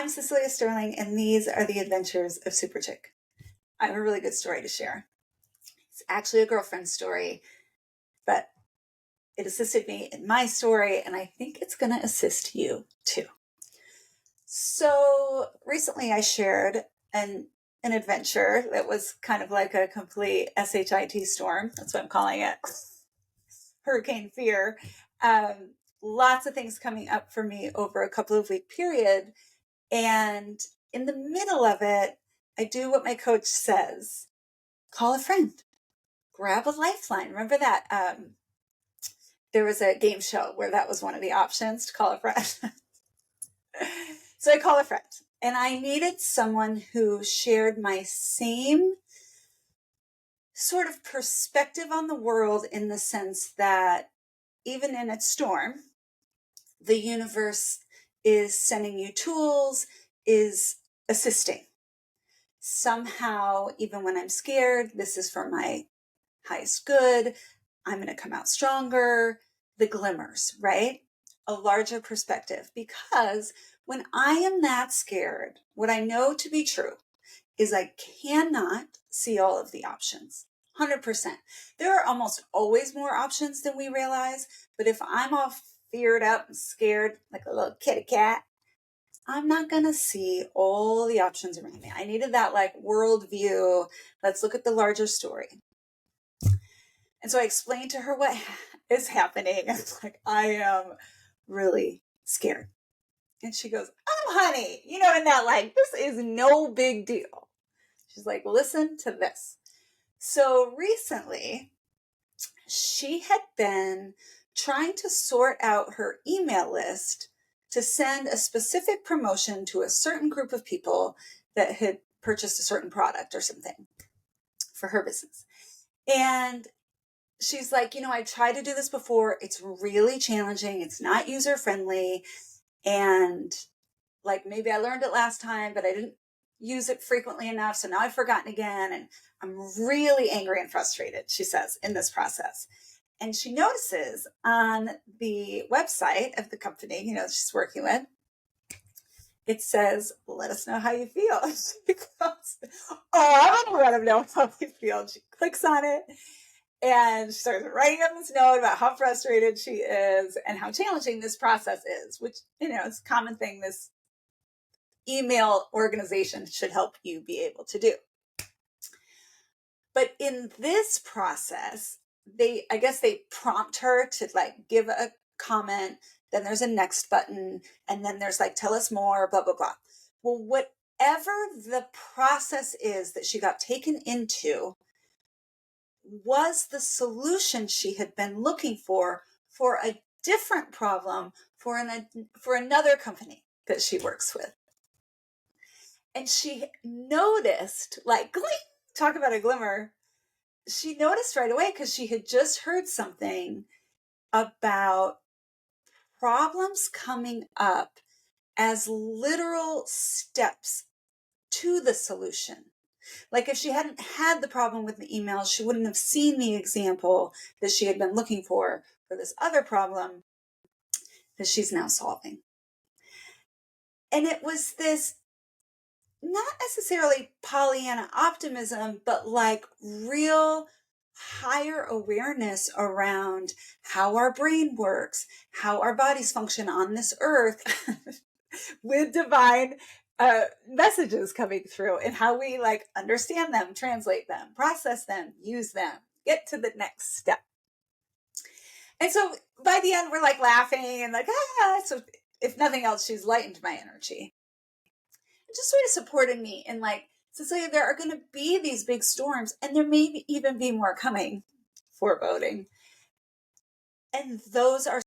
I'm Cecelia Sterling, and these are the adventures of Super Chick. I have a really good story to share. It's actually a girlfriend story, but it assisted me in my story, and I think it's going to assist you too. So recently I shared an adventure that was kind of like a complete SHIT storm. That's what I'm calling it. Hurricane fear. Lots of things coming up for me over a couple of week period. And in the middle of it, I do what my coach says: call a friend, grab a lifeline. Remember that? There was a game show where that was one of the options, to call a friend. So I call a friend, and I needed someone who shared my same sort of perspective on the world, in the sense that even in its storm, the universe is sending you tools, is assisting. Somehow, even when I'm scared, this is for my highest good. I'm going to come out stronger. The glimmers, right? A larger perspective. Because when I am that scared, what I know to be true is I cannot see all of the options. 100%. There are almost always more options than we realize. But if I'm all feared up and scared like a little kitty cat, I'm not going to see all the options around me. I needed that like world view. Let's look at the larger story. And so I explained to her what is happening. It's like, I am really scared. And she goes, oh, honey, in that, like, this is no big deal. She's like, listen to this. So recently, she had been trying to sort out her email list to send a specific promotion to a certain group of people that had purchased a certain product or something for her business. And she's like, I tried to do this before. It's really challenging. It's not user friendly. And like, maybe I learned it last time, but I didn't use it frequently enough. So now I've forgotten again. And I'm really angry and frustrated, she says, in this process. And she notices on the website of the company, she's working with, it says, let us know how you feel. She goes, oh, I don't let them know how they feel. She clicks on it and she starts writing up this note about how frustrated she is and how challenging this process is, which, it's a common thing this email organization should help you be able to do. But in this process, I guess they prompt her to like give a comment, then there's a next button, and then there's like, tell us more, blah, blah, blah. Well, whatever the process is that she got taken into was the solution she had been looking for a different problem for another company that she works with. And she noticed, like, talk about a glimmer. She noticed right away, because she had just heard something about problems coming up as literal steps to the solution. Like, if she hadn't had the problem with the email, she wouldn't have seen the example that she had been looking for this other problem that she's now solving. And it was this, not necessarily Pollyanna optimism, but like real higher awareness around how our brain works, how our bodies function on this earth with divine messages coming through, and how we like understand them, translate them, process them, use them, get to the next step. And so by the end, we're like laughing and like, so if nothing else, she's lightened my energy. Just sort of supported me in like, Cecelia, there are going to be these big storms, and there may even be more coming, foreboding. And those are